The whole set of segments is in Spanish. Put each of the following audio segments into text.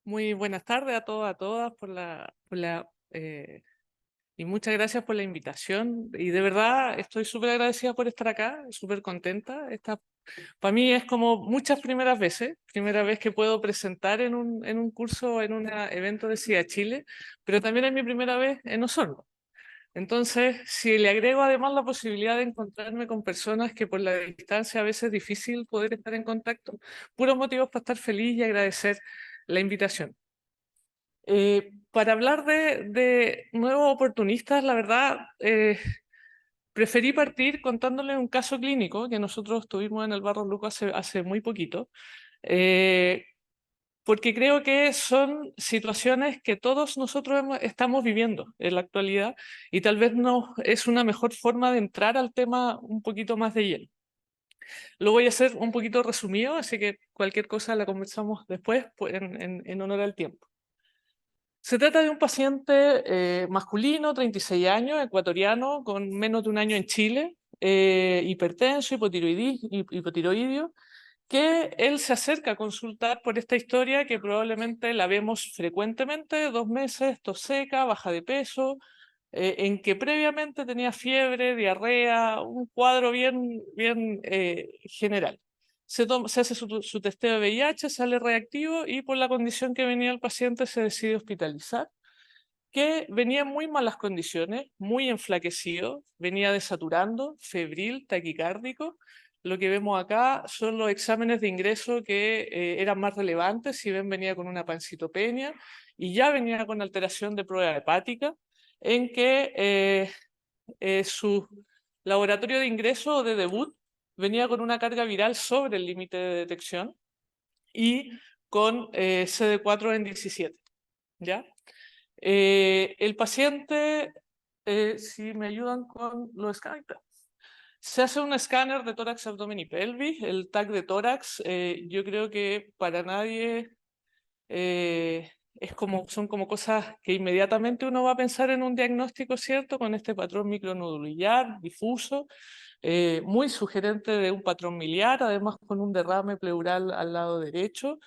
Muy buenas tardes a todos, a todas, y muchas gracias por la invitación. Y de verdad estoy súper agradecida por estar acá, súper contenta. Para mí es como muchas primeras veces, primera vez que puedo presentar en un curso, en un evento de SIDA Chile, pero también es mi primera vez en Osorno. Entonces, si le agrego además la posibilidad de encontrarme con personas que por la distancia a veces es difícil poder estar en contacto, puros motivos para estar feliz y agradecer la invitación. Para hablar de nuevos oportunistas, la verdad, preferí partir contándoles un caso clínico que nosotros tuvimos en el Barro Luco hace muy poquito, eh, porque creo que son situaciones que todos nosotros estamos viviendo en la actualidad y tal vez no es una mejor forma de entrar al tema un poquito más de lleno. Lo voy a hacer un poquito resumido, así que cualquier cosa la conversamos después pues, en honor al tiempo. Se trata de un paciente masculino, 36 años, ecuatoriano, con menos de un año en Chile, hipertenso, hipotiroidio, que él se acerca a consultar por esta historia que probablemente la vemos frecuentemente, 2 meses, tos seca, baja de peso, en que previamente tenía fiebre, diarrea, un cuadro bien general. Se hace su testeo de VIH, sale reactivo y por la condición que venía el paciente se decide hospitalizar, que venía en muy malas condiciones, muy enflaquecido, venía desaturando, febril, taquicárdico. Lo que vemos acá son los exámenes de ingreso que eran más relevantes. Si ven, venía con una pancitopenia y ya venía con alteración de prueba hepática, en que su laboratorio de ingreso o de debut venía con una carga viral sobre el límite de detección y con CD4 en 17. ¿Ya? El paciente, si me ayudan con los escáneres, se hace un escáner de tórax, abdomen y pelvis. El TAC de tórax, yo creo que para nadie son como cosas que inmediatamente uno va a pensar en un diagnóstico, ¿cierto? Con este patrón micronodular, difuso, muy sugerente de un patrón miliar, además con un derrame pleural al lado derecho.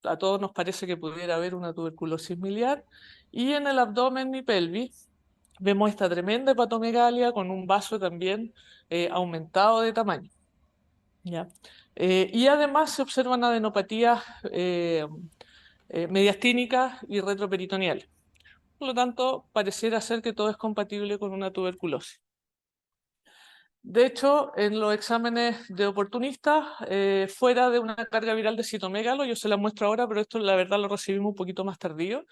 A todos nos parece que pudiera haber una tuberculosis miliar. Y en el abdomen y pelvis vemos esta tremenda hepatomegalia con un vaso también aumentado de tamaño. ¿Ya? Y además se observan adenopatías mediastínicas y retroperitoneales. Por lo tanto, pareciera ser que todo es compatible con una tuberculosis. De hecho, en los exámenes de oportunistas, fuera de una carga viral de citomegalo, yo se la muestro ahora, pero esto la verdad lo recibimos un poquito más tardío,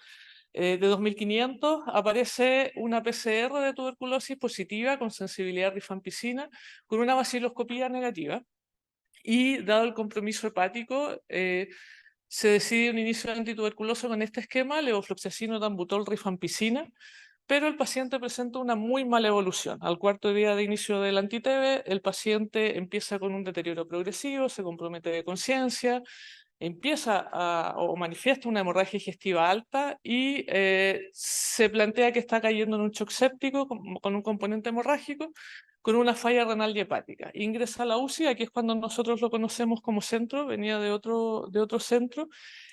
de 2500 aparece una PCR de tuberculosis positiva con sensibilidad a rifampicina, con una baciloscopía negativa. Y dado el compromiso hepático, se decide un inicio antituberculoso con este esquema, levofloxacino, dambutol, rifampicina, pero el paciente presenta una muy mala evolución. Al cuarto día de inicio del anti-TB, el paciente empieza con un deterioro progresivo, se compromete de conciencia, o manifiesta una hemorragia digestiva alta y se plantea que está cayendo en un shock séptico con un componente hemorrágico, con una falla renal y hepática. Ingresa a la UCI, aquí es cuando nosotros lo conocemos como centro, venía de otro centro,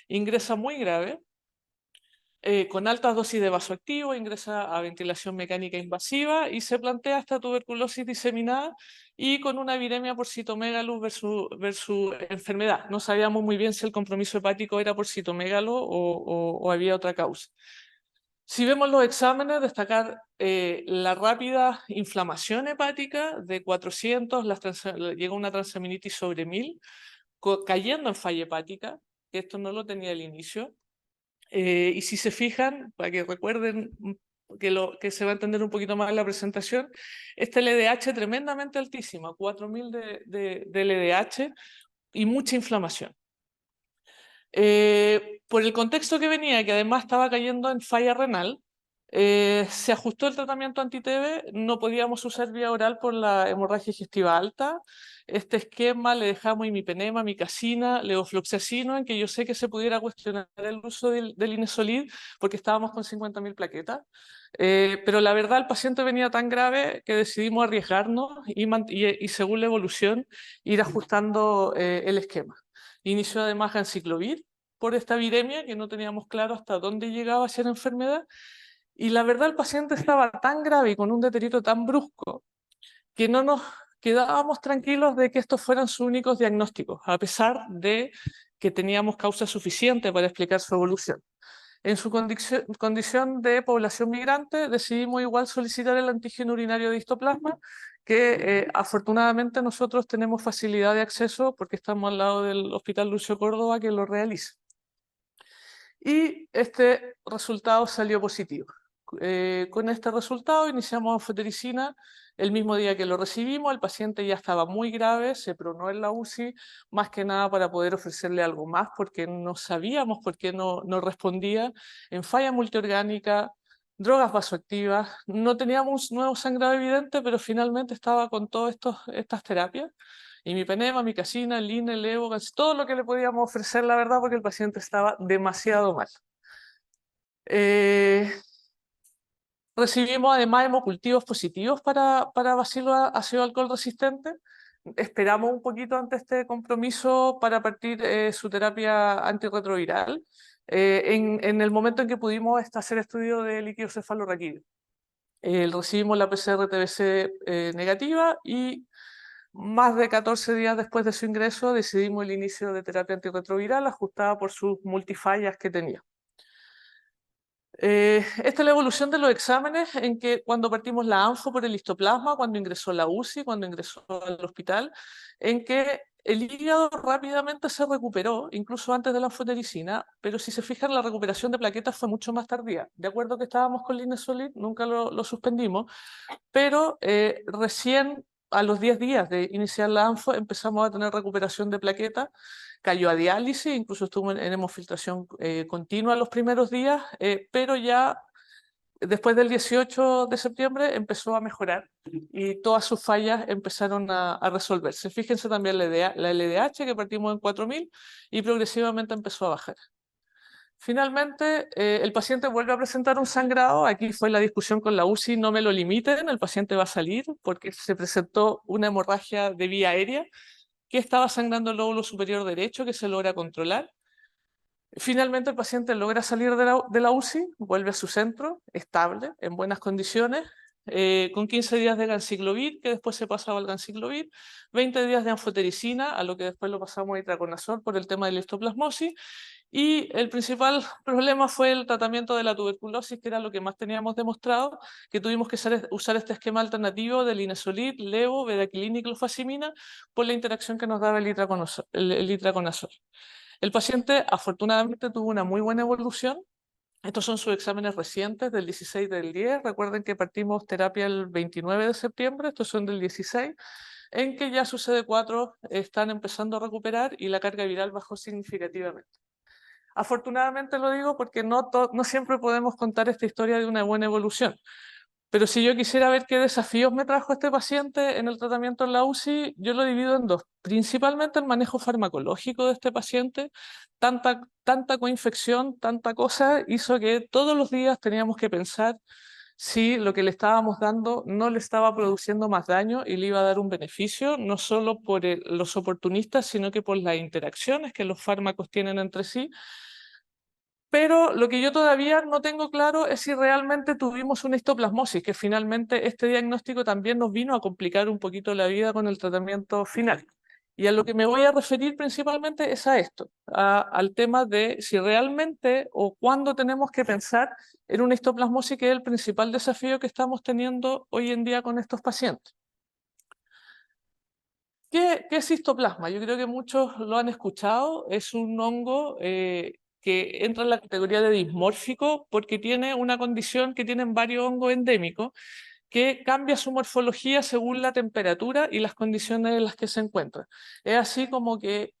ingresa muy grave, con altas dosis de vasoactivo, ingresa a ventilación mecánica invasiva y se plantea esta tuberculosis diseminada y con una viremia por citomegalo versus enfermedad. No sabíamos muy bien si el compromiso hepático era por citomegalo o había otra causa. Si vemos los exámenes, destacar la rápida inflamación hepática de 400, llegó una transaminitis sobre 1000, cayendo en falla hepática, que esto no lo tenía al inicio. Y si se fijan, para que recuerden que se va a entender un poquito más en la presentación, este LDH tremendamente altísima, 4000 de LDH y mucha inflamación. Por el contexto que venía, que además estaba cayendo en falla renal, se ajustó el tratamiento anti-TB, no podíamos usar vía oral por la hemorragia digestiva alta. Este esquema le dejamos imipenema, micacina, levofloxacino, en que yo sé que se pudiera cuestionar el uso del Inesolid porque estábamos con 50.000 plaquetas. Pero la verdad el paciente venía tan grave que decidimos arriesgarnos y según la evolución ir ajustando el esquema. Inició además ganciclovir por esta viremia, que no teníamos claro hasta dónde llegaba a ser enfermedad. Y la verdad, el paciente estaba tan grave y con un deterioro tan brusco que no nos quedábamos tranquilos de que estos fueran sus únicos diagnósticos, a pesar de que teníamos causa suficiente para explicar su evolución. En su condición de población migrante, decidimos igual solicitar el antígeno urinario de histoplasma, que afortunadamente nosotros tenemos facilidad de acceso porque estamos al lado del Hospital Lucio Córdoba que lo realiza. Y este resultado salió positivo. Con este resultado iniciamos anfotericina el mismo día que lo recibimos. El paciente ya estaba muy grave, se pronó en la UCI, más que nada para poder ofrecerle algo más, porque no sabíamos por qué no respondía. En falla multiorgánica, drogas vasoactivas, no teníamos nuevo sangrado evidente, pero finalmente estaba con todas estas terapias. Y mi penema, mi casina, el INE, el EVO, todo lo que le podíamos ofrecer, la verdad, porque el paciente estaba demasiado mal. Recibimos además hemocultivos positivos para bacilo ácido alcohol resistente. Esperamos un poquito ante este compromiso para partir su terapia antirretroviral en el momento en que pudimos hacer estudio de líquido cefalorraquídeo. Recibimos la PCR-TBC negativa y más de 14 días después de su ingreso decidimos el inicio de terapia antirretroviral ajustada por sus multifallas que tenía. Esta es la evolución de los exámenes en que cuando partimos la ANFO por el histoplasma, cuando ingresó la UCI, cuando ingresó al hospital, en que el hígado rápidamente se recuperó, incluso antes de la anfotericina, pero si se fijan la recuperación de plaquetas fue mucho más tardía. De acuerdo que estábamos con Linezolid, nunca lo suspendimos, pero recién a los 10 días de iniciar la ANFO empezamos a tener recuperación de plaquetas, cayó a diálisis, incluso estuvo en hemofiltración continua los primeros días, pero ya después del 18 de septiembre empezó a mejorar y todas sus fallas empezaron a resolverse. Fíjense también la LDH que partimos en 4000 y progresivamente empezó a bajar. Finalmente, el paciente vuelve a presentar un sangrado. Aquí fue la discusión con la UCI, no me lo limiten, el paciente va a salir porque se presentó una hemorragia de vía aérea que estaba sangrando el lóbulo superior derecho que se logra controlar. Finalmente el paciente logra salir de la UCI, vuelve a su centro, estable, en buenas condiciones, con 15 días de ganciclovir, que después se pasaba al ganciclovir, 20 días de anfotericina, a lo que después lo pasamos a itraconazol por el tema de la histoplasmosis, y el principal problema fue el tratamiento de la tuberculosis, que era lo que más teníamos demostrado, que tuvimos que usar este esquema alternativo de linezolid, levo, bedaquilina y clofazimina por la interacción que nos daba el itraconazol. El paciente afortunadamente tuvo una muy buena evolución. Estos son sus exámenes recientes del 16 del 10. Recuerden que partimos terapia el 29 de septiembre, estos son del 16, en que ya sus CD4 están empezando a recuperar y la carga viral bajó significativamente. Afortunadamente lo digo porque no siempre podemos contar esta historia de una buena evolución. Pero si yo quisiera ver qué desafíos me trajo este paciente en el tratamiento en la UCI, yo lo divido en dos. Principalmente el manejo farmacológico de este paciente. Tanta coinfección, tanta cosa, hizo que todos los días teníamos que pensar si lo que le estábamos dando no le estaba produciendo más daño y le iba a dar un beneficio, no solo por los oportunistas, sino que por las interacciones que los fármacos tienen entre sí. Pero lo que yo todavía no tengo claro es si realmente tuvimos una histoplasmosis, que finalmente este diagnóstico también nos vino a complicar un poquito la vida con el tratamiento final. Y a lo que me voy a referir principalmente es a esto, al tema de si realmente o cuándo tenemos que pensar en una histoplasmosis, que es el principal desafío que estamos teniendo hoy en día con estos pacientes. ¿Qué es histoplasma? Yo creo que muchos lo han escuchado. Es un hongo que entra en la categoría de dismórfico porque tiene una condición que tienen varios hongos endémicos que cambia su morfología según la temperatura y las condiciones en las que se encuentra. Es así como que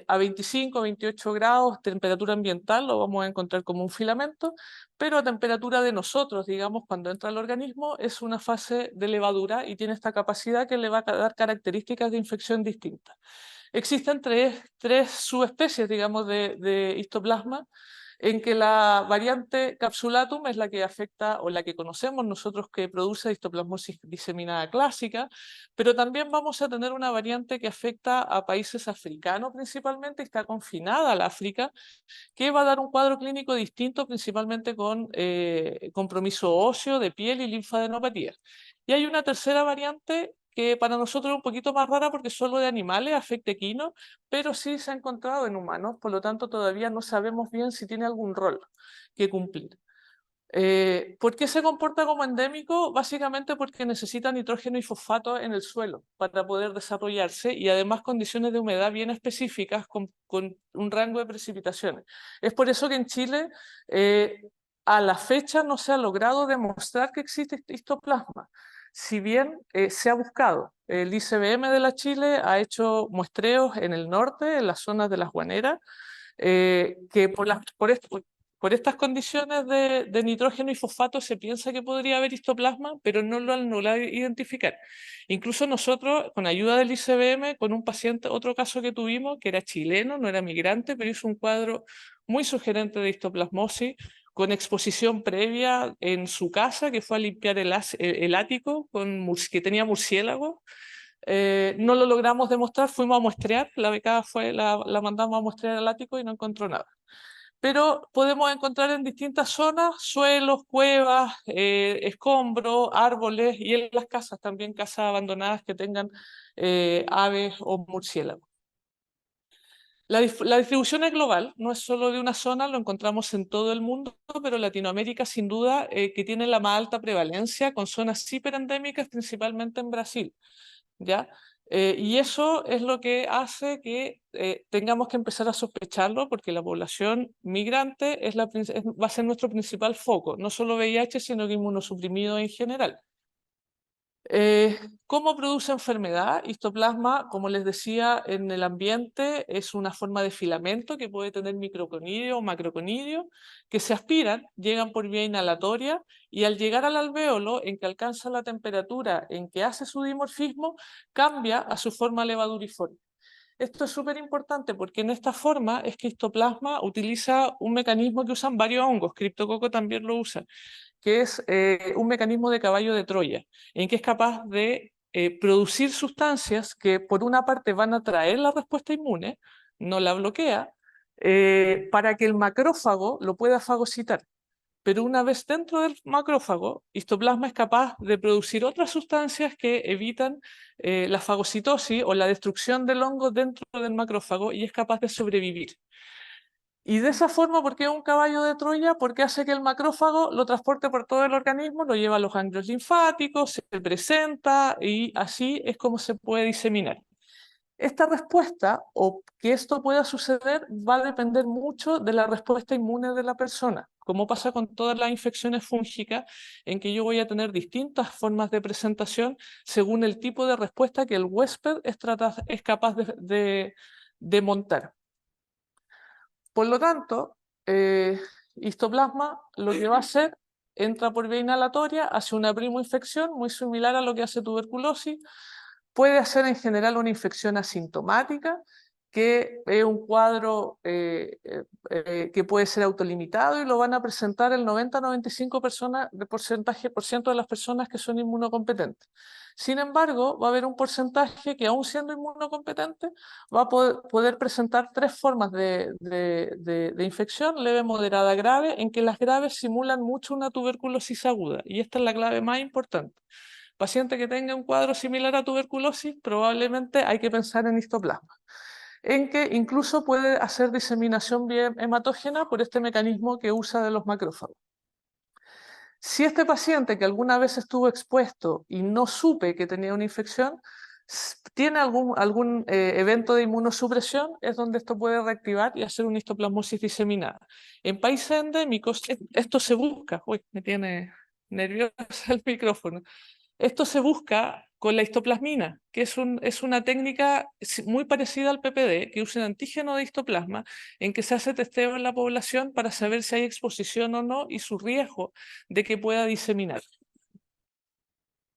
a 25, 28 grados, temperatura ambiental, lo vamos a encontrar como un filamento, pero a temperatura de nosotros, digamos, cuando entra al organismo, es una fase de levadura y tiene esta capacidad que le va a dar características de infección distintas. Existen tres subespecies, digamos, de histoplasma. en que la variante capsulatum es la que afecta o la que conocemos nosotros que produce histoplasmosis diseminada clásica, pero también vamos a tener una variante que afecta a países africanos principalmente, está confinada al África, que va a dar un cuadro clínico distinto, principalmente con compromiso óseo, de piel y linfadenopatía. Y hay una tercera variante que para nosotros es un poquito más rara porque solo de animales, afecta equinos, pero sí se ha encontrado en humanos, por lo tanto todavía no sabemos bien si tiene algún rol que cumplir. ¿Por qué se comporta como endémico? Básicamente porque necesita nitrógeno y fosfato en el suelo para poder desarrollarse y además condiciones de humedad bien específicas con un rango de precipitaciones. Es por eso que en Chile a la fecha no se ha logrado demostrar que existe histoplasma. Si bien se ha buscado, el ICBM de la Chile ha hecho muestreos en el norte, en las zonas de las Guaneras, que por estas condiciones de nitrógeno y fosfato se piensa que podría haber histoplasma, pero no lo han logrado identificar. Incluso nosotros, con ayuda del ICBM, con un paciente, otro caso que tuvimos, que era chileno, no era migrante, pero hizo un cuadro muy sugerente de histoplasmosis, con exposición previa en su casa, que fue a limpiar el ático que tenía murciélagos. No lo logramos demostrar, fuimos a muestrear, la becada la mandamos a muestrear al ático y no encontró nada. Pero podemos encontrar en distintas zonas, suelos, cuevas, escombros, árboles y en las casas también, casas abandonadas que tengan aves o murciélagos. La distribución es global, no es solo de una zona, lo encontramos en todo el mundo, pero Latinoamérica sin duda que tiene la más alta prevalencia, con zonas hiperendémicas, principalmente en Brasil, ¿ya? Y eso es lo que hace que tengamos que empezar a sospecharlo, porque la población migrante va a ser nuestro principal foco, no solo VIH, sino que inmunosuprimido en general. ¿Cómo produce enfermedad? Histoplasma, como les decía, en el ambiente es una forma de filamento que puede tener microconidio o macroconidio, que se aspiran, llegan por vía inhalatoria y al llegar al alvéolo, en que alcanza la temperatura en que hace su dimorfismo, cambia a su forma levaduriforme. Esto es súper importante porque en esta forma es que histoplasma utiliza un mecanismo que usan varios hongos, Cryptococcus también lo usa, que es un mecanismo de caballo de Troya, en que es capaz de producir sustancias que por una parte van a traer la respuesta inmune, no la bloquea, para que el macrófago lo pueda fagocitar. Pero una vez dentro del macrófago, histoplasma es capaz de producir otras sustancias que evitan la fagocitosis o la destrucción del hongo dentro del macrófago y es capaz de sobrevivir. Y de esa forma, ¿por qué es un caballo de Troya? Porque hace que el macrófago lo transporte por todo el organismo, lo lleva a los ganglios linfáticos, se presenta y así es como se puede diseminar. Esta respuesta o que esto pueda suceder va a depender mucho de la respuesta inmune de la persona, como pasa con todas las infecciones fúngicas, en que yo voy a tener distintas formas de presentación según el tipo de respuesta que el huésped es capaz de montar. Por lo tanto, histoplasma lo que va a hacer, entra por vía inhalatoria, hace una primoinfección muy similar a lo que hace tuberculosis, puede hacer en general una infección asintomática, que es un cuadro que puede ser autolimitado y lo van a presentar el 90-95% por ciento de las personas que son inmunocompetentes. Sin embargo, va a haber un porcentaje que aún siendo inmunocompetente va a poder presentar tres formas de infección, leve, moderada, grave, en que las graves simulan mucho una tuberculosis aguda y esta es la clave más importante. Paciente que tenga un cuadro similar a tuberculosis, probablemente hay que pensar en histoplasma, en que incluso puede hacer diseminación bien hematógena por este mecanismo que usa de los macrófagos. Si este paciente que alguna vez estuvo expuesto y no supe que tenía una infección, tiene algún evento de inmunosupresión, es donde esto puede reactivar y hacer una histoplasmosis diseminada. En países endémicos esto se busca, uy, me tiene nervioso el micrófono. Esto se busca con la histoplasmina, que es una técnica muy parecida al PPD, que usa un antígeno de histoplasma, en que se hace testeo en la población para saber si hay exposición o no y su riesgo de que pueda diseminar.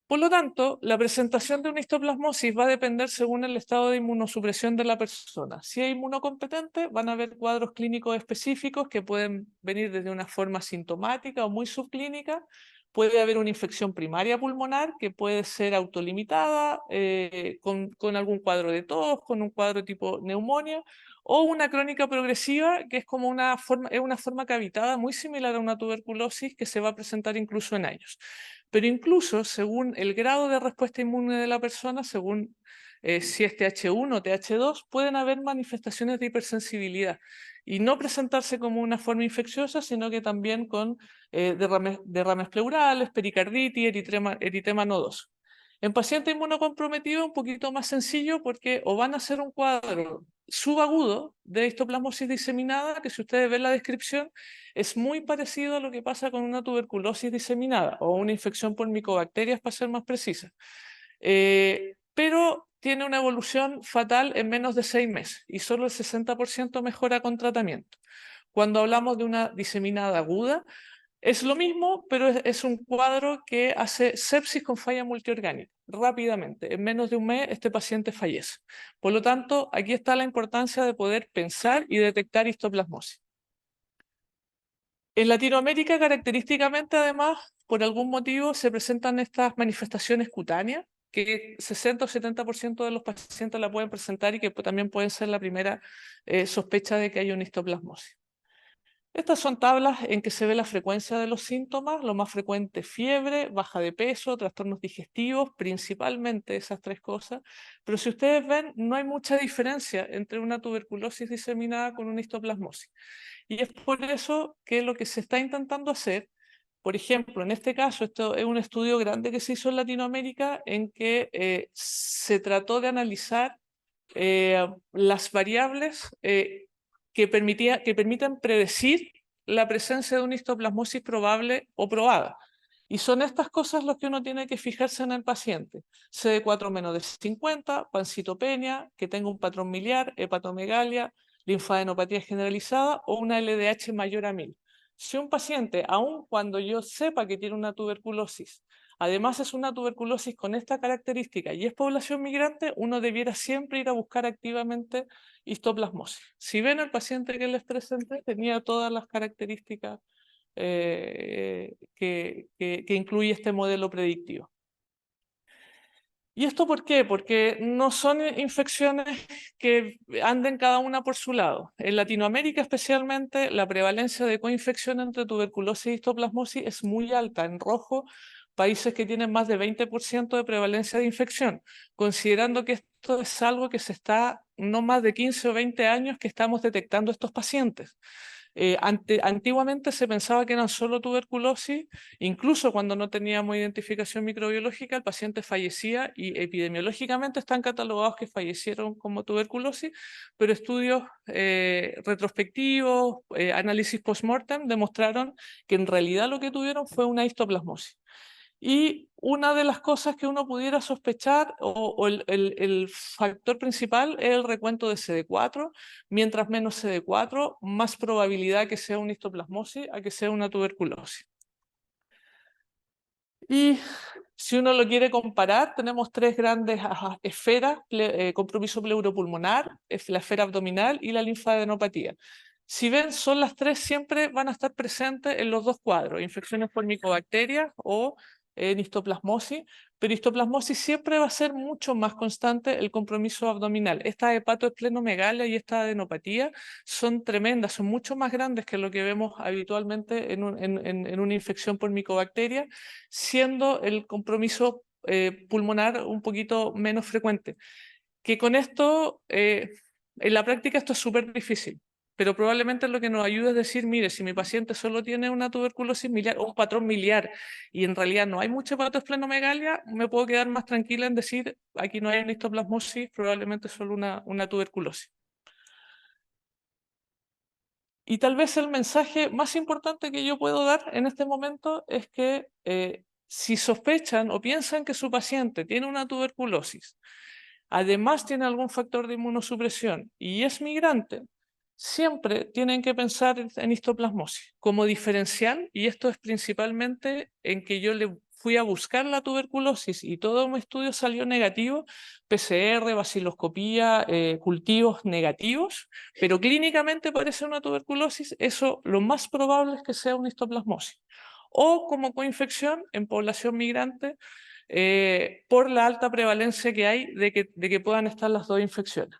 Por lo tanto, la presentación de una histoplasmosis va a depender según el estado de inmunosupresión de la persona. Si es inmunocompetente, van a haber cuadros clínicos específicos que pueden venir desde una forma sintomática o muy subclínica. Puede haber una infección primaria pulmonar que puede ser autolimitada, con algún cuadro de tos, con un cuadro tipo neumonía, o una crónica progresiva, que es como es una forma cavitada muy similar a una tuberculosis que se va a presentar incluso en años. Pero incluso según el grado de respuesta inmune de la persona, según si es TH1 o TH2, pueden haber manifestaciones de hipersensibilidad y no presentarse como una forma infecciosa, sino que también con derrames pleurales, pericarditis, eritema nodoso. En paciente inmunocomprometido un poquito más sencillo porque o van a hacer un cuadro subagudo de histoplasmosis diseminada, que si ustedes ven la descripción, es muy parecido a lo que pasa con una tuberculosis diseminada o una infección por micobacterias, para ser más precisa. Pero tiene una evolución fatal en menos de 6 meses y solo el 60% mejora con tratamiento. Cuando hablamos de una diseminada aguda, es lo mismo, pero es un cuadro que hace sepsis con falla multiorgánica rápidamente. En menos de un mes este paciente fallece. Por lo tanto, aquí está la importancia de poder pensar y detectar histoplasmosis. En Latinoamérica, característicamente, además, por algún motivo se presentan estas manifestaciones cutáneas, que 60 o 70% de los pacientes la pueden presentar y que también pueden ser la primera sospecha de que hay una histoplasmosis. Estas son tablas en que se ve la frecuencia de los síntomas, lo más frecuente fiebre, baja de peso, trastornos digestivos, principalmente esas tres cosas. Pero si ustedes ven, no hay mucha diferencia entre una tuberculosis diseminada con una histoplasmosis. Y es por eso que lo que se está intentando hacer, por ejemplo, en este caso, esto es un estudio grande que se hizo en Latinoamérica en que se trató de analizar las variables que permitan predecir la presencia de una histoplasmosis probable o probada. Y son estas cosas las que uno tiene que fijarse en el paciente. CD4 menos de 50, pancitopenia, que tenga un patrón miliar, hepatomegalia, linfadenopatía generalizada o una LDH mayor a 1000. Si un paciente, aun cuando yo sepa que tiene una tuberculosis, además es una tuberculosis con esta característica y es población migrante, uno debiera siempre ir a buscar activamente histoplasmosis. Si ven al paciente que les presenté, tenía todas las características que incluye este modelo predictivo. ¿Y esto por qué? Porque no son infecciones que anden cada una por su lado. En Latinoamérica especialmente, la prevalencia de coinfección entre tuberculosis y histoplasmosis es muy alta. En rojo, países que tienen más de 20% de prevalencia de infección, considerando que esto es algo que se está, no más de 15 o 20 años que estamos detectando estos pacientes. Antiguamente se pensaba que eran solo tuberculosis, incluso cuando no teníamos identificación microbiológica, el paciente fallecía y epidemiológicamente están catalogados que fallecieron como tuberculosis, pero estudios retrospectivos, análisis post-mortem demostraron que en realidad lo que tuvieron fue una histoplasmosis. Y una de las cosas que uno pudiera sospechar, o el factor principal, es el recuento de CD4. Mientras menos CD4, más probabilidad que sea una histoplasmosis a que sea una tuberculosis. Y si uno lo quiere comparar, tenemos tres grandes esferas: compromiso pleuropulmonar, la esfera abdominal y la linfadenopatía. Si ven, son las tres, siempre van a estar presentes en los dos cuadros: infecciones por micobacterias o en histoplasmosis, pero histoplasmosis siempre va a ser mucho más constante el compromiso abdominal. Esta hepatoesplenomegalia y esta adenopatía son tremendas, son mucho más grandes que lo que vemos habitualmente en una infección por micobacterias, siendo el compromiso pulmonar un poquito menos frecuente. Que con esto, en la práctica esto es súper difícil, pero probablemente lo que nos ayuda es decir, mire, si mi paciente solo tiene una tuberculosis miliar o un patrón miliar y en realidad no hay mucha hepatoesplenomegalia, me puedo quedar más tranquila en decir, aquí no hay una histoplasmosis, probablemente solo una tuberculosis. Y tal vez el mensaje más importante que yo puedo dar en este momento es que si sospechan o piensan que su paciente tiene una tuberculosis, además tiene algún factor de inmunosupresión y es migrante, siempre tienen que pensar en histoplasmosis como diferencial, y esto es principalmente en que yo le fui a buscar la tuberculosis y todo mi estudio salió negativo, PCR, baciloscopía, cultivos negativos, pero clínicamente parece una tuberculosis, eso lo más probable es que sea una histoplasmosis. O como coinfección en población migrante, por la alta prevalencia que hay de que puedan estar las dos infecciones.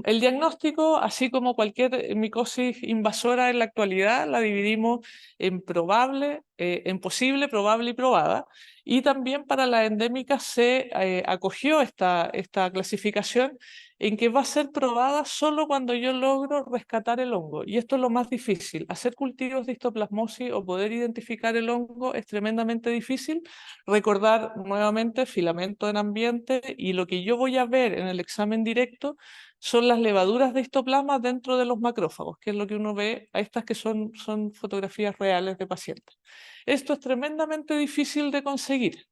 El diagnóstico, así como cualquier micosis invasora en la actualidad, la dividimos en probable, en posible, probable y probada. Y también para la endémica se acogió esta clasificación en que va a ser probada solo cuando yo logro rescatar el hongo. Y esto es lo más difícil. Hacer cultivos de histoplasmosis o poder identificar el hongo es tremendamente difícil. Recordar nuevamente filamento en ambiente y lo que yo voy a ver en el examen directo son las levaduras de histoplasma dentro de los macrófagos, que es lo que uno ve a estas que son fotografías reales de pacientes. Esto es tremendamente difícil de conseguir.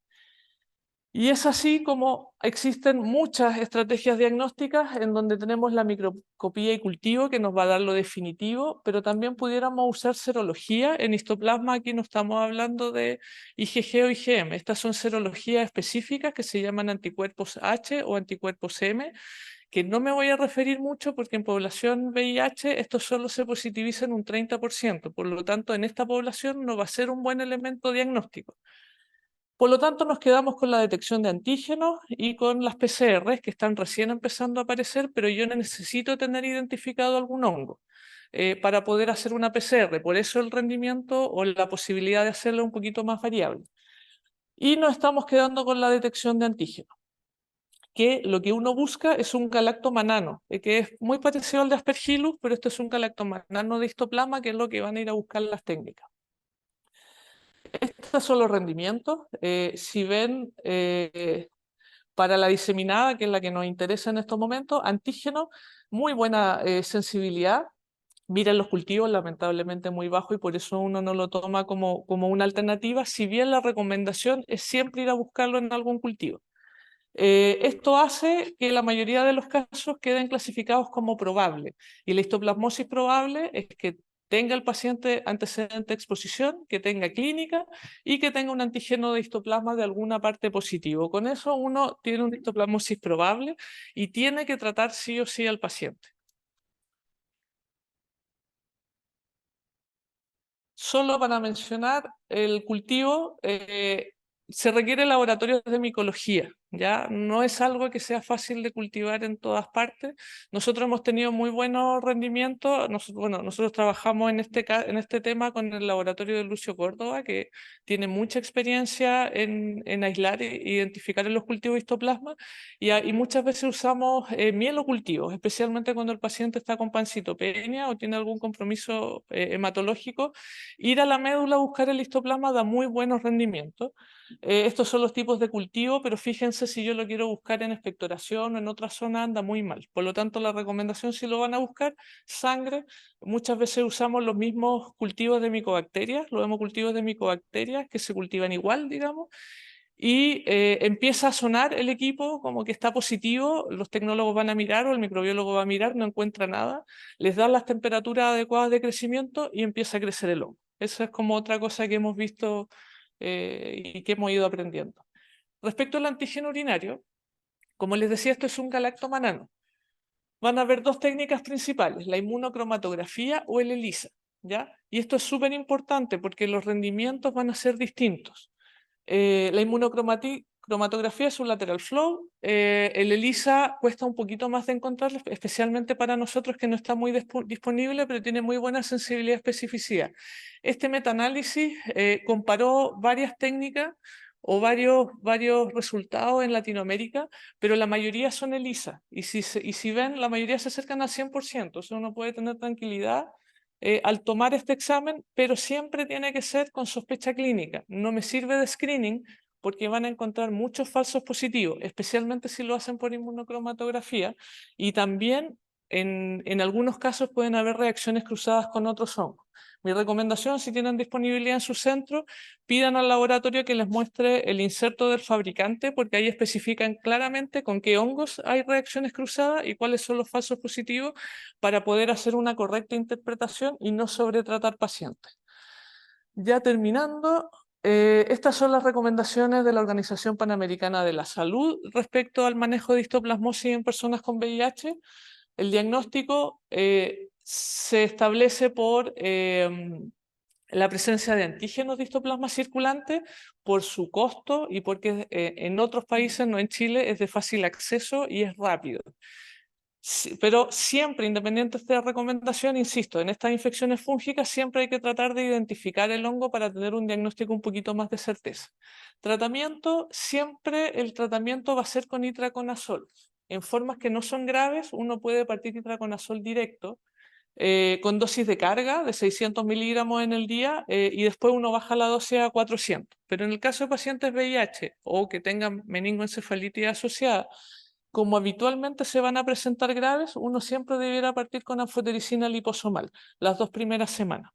Y es así como existen muchas estrategias diagnósticas en donde tenemos la microscopía y cultivo que nos va a dar lo definitivo, pero también pudiéramos usar serología. En histoplasma aquí no estamos hablando de IgG o IgM, estas son serologías específicas que se llaman anticuerpos H o anticuerpos M, que no me voy a referir mucho porque en población VIH esto solo se positiviza en un 30%, por lo tanto en esta población no va a ser un buen elemento diagnóstico. Por lo tanto nos quedamos con la detección de antígenos y con las PCRs que están recién empezando a aparecer, pero yo necesito tener identificado algún hongo para poder hacer una PCR, por eso el rendimiento o la posibilidad de hacerlo un poquito más variable. Y nos estamos quedando con la detección de antígenos, que lo que uno busca es un galactomanano, que es muy parecido al de Aspergillus, pero este es un galactomanano de histoplasma, que es lo que van a ir a buscar las técnicas. Estos son los rendimientos. Si ven, para la diseminada, que es la que nos interesa en estos momentos, antígeno, muy buena sensibilidad. Miren los cultivos, lamentablemente muy bajo, y por eso uno no lo toma como una alternativa, si bien la recomendación es siempre ir a buscarlo en algún cultivo. Esto hace que la mayoría de los casos queden clasificados como probable, y la histoplasmosis probable es que tenga el paciente antecedente de exposición, que tenga clínica y que tenga un antígeno de histoplasma de alguna parte positivo. Con eso uno tiene una histoplasmosis probable y tiene que tratar sí o sí al paciente. Solo para mencionar el cultivo, se requiere laboratorios de micología, ¿ya? No es algo que sea fácil de cultivar en todas partes. Nosotros hemos tenido muy buenos rendimientos. Nosotros trabajamos en este tema con el laboratorio de Lucio Córdoba, que tiene mucha experiencia en aislar e identificar en los cultivos histoplasma, y muchas veces usamos mielocultivos, especialmente cuando el paciente está con pancitopenia o tiene algún compromiso hematológico. Ir a la médula a buscar el histoplasma da muy buenos rendimientos. Estos son los tipos de cultivo, pero fíjense, si yo lo quiero buscar en expectoración o en otra zona, anda muy mal. Por lo tanto, la recomendación, si lo van a buscar, sangre. Muchas veces usamos los mismos cultivos de micobacterias, los hemocultivos de micobacterias que se cultivan igual, digamos, y empieza a sonar el equipo como que está positivo, los tecnólogos van a mirar o el microbiólogo va a mirar, no encuentra nada, les dan las temperaturas adecuadas de crecimiento y empieza a crecer el hongo. Eso es como otra cosa que hemos visto y que hemos ido aprendiendo. Respecto al antígeno urinario, como les decía, esto es un galactomanano. Van a haber dos técnicas principales, la inmunocromatografía o el ELISA, ¿ya? Y esto es súper importante porque los rendimientos van a ser distintos. La inmunocromatografía es un lateral flow. El ELISA cuesta un poquito más de encontrar, especialmente para nosotros, que no está muy disponible, pero tiene muy buena sensibilidad y especificidad. Este metaanálisis comparó varias técnicas o varios resultados en Latinoamérica, pero la mayoría son ELISA. Y si ven, la mayoría se acercan al 100%. O sea, uno puede tener tranquilidad al tomar este examen, pero siempre tiene que ser con sospecha clínica. No me sirve de screening porque van a encontrar muchos falsos positivos, especialmente si lo hacen por inmunocromatografía, y también en algunos casos pueden haber reacciones cruzadas con otros hongos. Mi recomendación, si tienen disponibilidad en su centro, pidan al laboratorio que les muestre el inserto del fabricante, porque ahí especifican claramente con qué hongos hay reacciones cruzadas y cuáles son los falsos positivos, para poder hacer una correcta interpretación y no sobretratar pacientes. Ya terminando, estas son las recomendaciones de la Organización Panamericana de la Salud respecto al manejo de histoplasmosis en personas con VIH. El diagnóstico se establece por la presencia de antígenos de histoplasma circulante, por su costo y porque en otros países, no en Chile, es de fácil acceso y es rápido. Sí, pero siempre, independiente de la recomendación, insisto, en estas infecciones fúngicas siempre hay que tratar de identificar el hongo para tener un diagnóstico un poquito más de certeza. Tratamiento, siempre el tratamiento va a ser con itraconazol. En formas que no son graves, uno puede partir itraconazol directo, con dosis de carga de 600 miligramos en el día, y después uno baja la dosis a 400. Pero en el caso de pacientes VIH o que tengan meningoencefalitis asociada, como habitualmente se van a presentar graves, uno siempre debiera partir con anfotericina liposomal las 2 primeras semanas.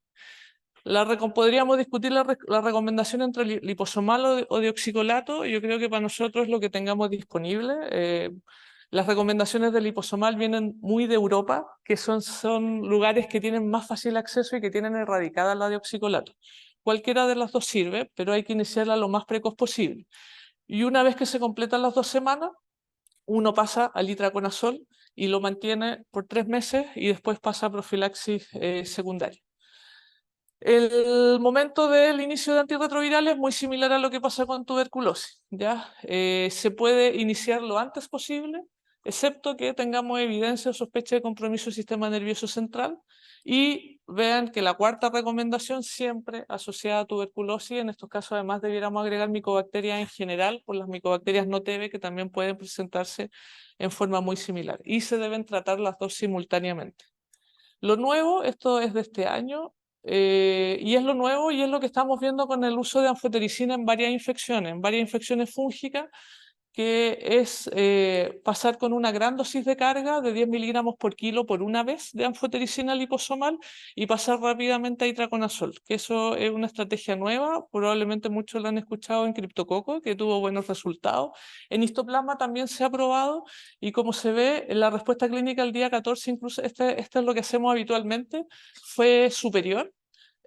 Podríamos discutir la recomendación entre liposomal o deoxicolato. Yo creo que para nosotros es lo que tengamos disponible. Las recomendaciones de liposomal vienen muy de Europa, que son lugares que tienen más fácil acceso y que tienen erradicada la deoxicolato. Cualquiera de las dos sirve, pero hay que iniciarla lo más precoz posible. Y una vez que se completan las 2 semanas, uno pasa al itraconazol y lo mantiene por 3 meses y después pasa a profilaxis secundaria. El momento del inicio de antirretrovirales es muy similar a lo que pasa con tuberculosis, ¿ya? Se puede iniciar lo antes posible, excepto que tengamos evidencia o sospecha de compromiso del sistema nervioso central, y vean que la cuarta recomendación siempre asociada a tuberculosis. En estos casos además debiéramos agregar micobacterias en general, por las micobacterias no TB, que también pueden presentarse en forma muy similar, y se deben tratar las dos simultáneamente. Lo nuevo, esto es de este año, y es lo nuevo y es lo que estamos viendo con el uso de anfotericina en varias infecciones fúngicas, que es pasar con una gran dosis de carga de 10 miligramos por kilo por una vez de anfotericina liposomal y pasar rápidamente a itraconazol, que eso es una estrategia nueva, probablemente muchos la han escuchado en criptococo, que tuvo buenos resultados. En histoplasma también se ha probado y como se ve en la respuesta clínica el día 14, incluso este es lo que hacemos habitualmente, fue superior.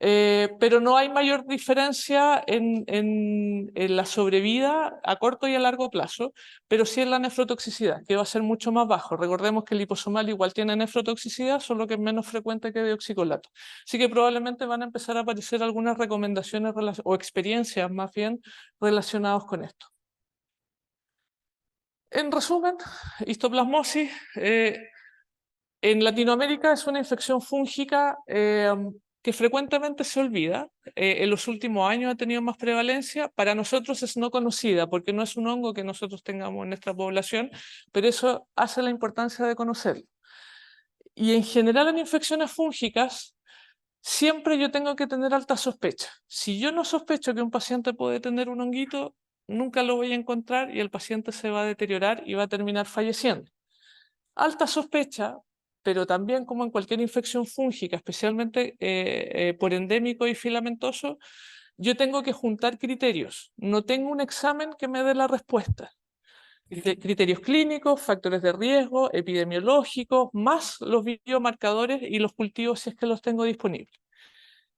Pero no hay mayor diferencia en la sobrevida a corto y a largo plazo, pero sí en la nefrotoxicidad, que va a ser mucho más bajo. Recordemos que el liposomal igual tiene nefrotoxicidad, solo que es menos frecuente que deoxicolato. Así que probablemente van a empezar a aparecer algunas recomendaciones o experiencias más bien relacionadas con esto. En resumen, histoplasmosis en Latinoamérica es una infección fúngica que frecuentemente se olvida. En los últimos años ha tenido más prevalencia. Para nosotros es no conocida porque no es un hongo que nosotros tengamos en nuestra población, pero eso hace la importancia de conocerlo. Y en general en infecciones fúngicas, siempre yo tengo que tener alta sospecha. Si yo no sospecho que un paciente puede tener un honguito, nunca lo voy a encontrar y el paciente se va a deteriorar y va a terminar falleciendo. Alta sospecha, pero también como en cualquier infección fúngica, especialmente por endémico y filamentoso, yo tengo que juntar criterios. No tengo un examen que me dé la respuesta. Criterios clínicos, factores de riesgo, epidemiológicos, más los biomarcadores y los cultivos si es que los tengo disponibles.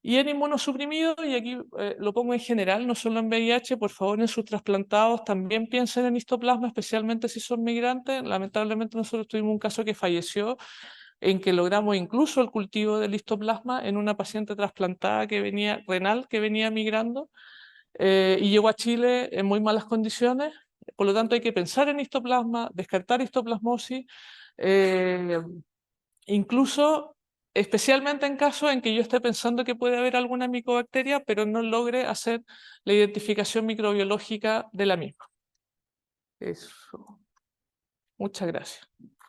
Y en inmunosuprimidos, y aquí lo pongo en general, no solo en VIH, por favor en sus trasplantados también piensen en histoplasma, especialmente si son migrantes. Lamentablemente nosotros tuvimos un caso que falleció en que logramos incluso el cultivo del histoplasma en una paciente trasplantada que venía, renal, que venía migrando, y llegó a Chile en muy malas condiciones. Por lo tanto hay que pensar en histoplasma, descartar histoplasmosis, incluso especialmente en casos en que yo esté pensando que puede haber alguna micobacteria, pero no logre hacer la identificación microbiológica de la misma. Eso. Muchas gracias.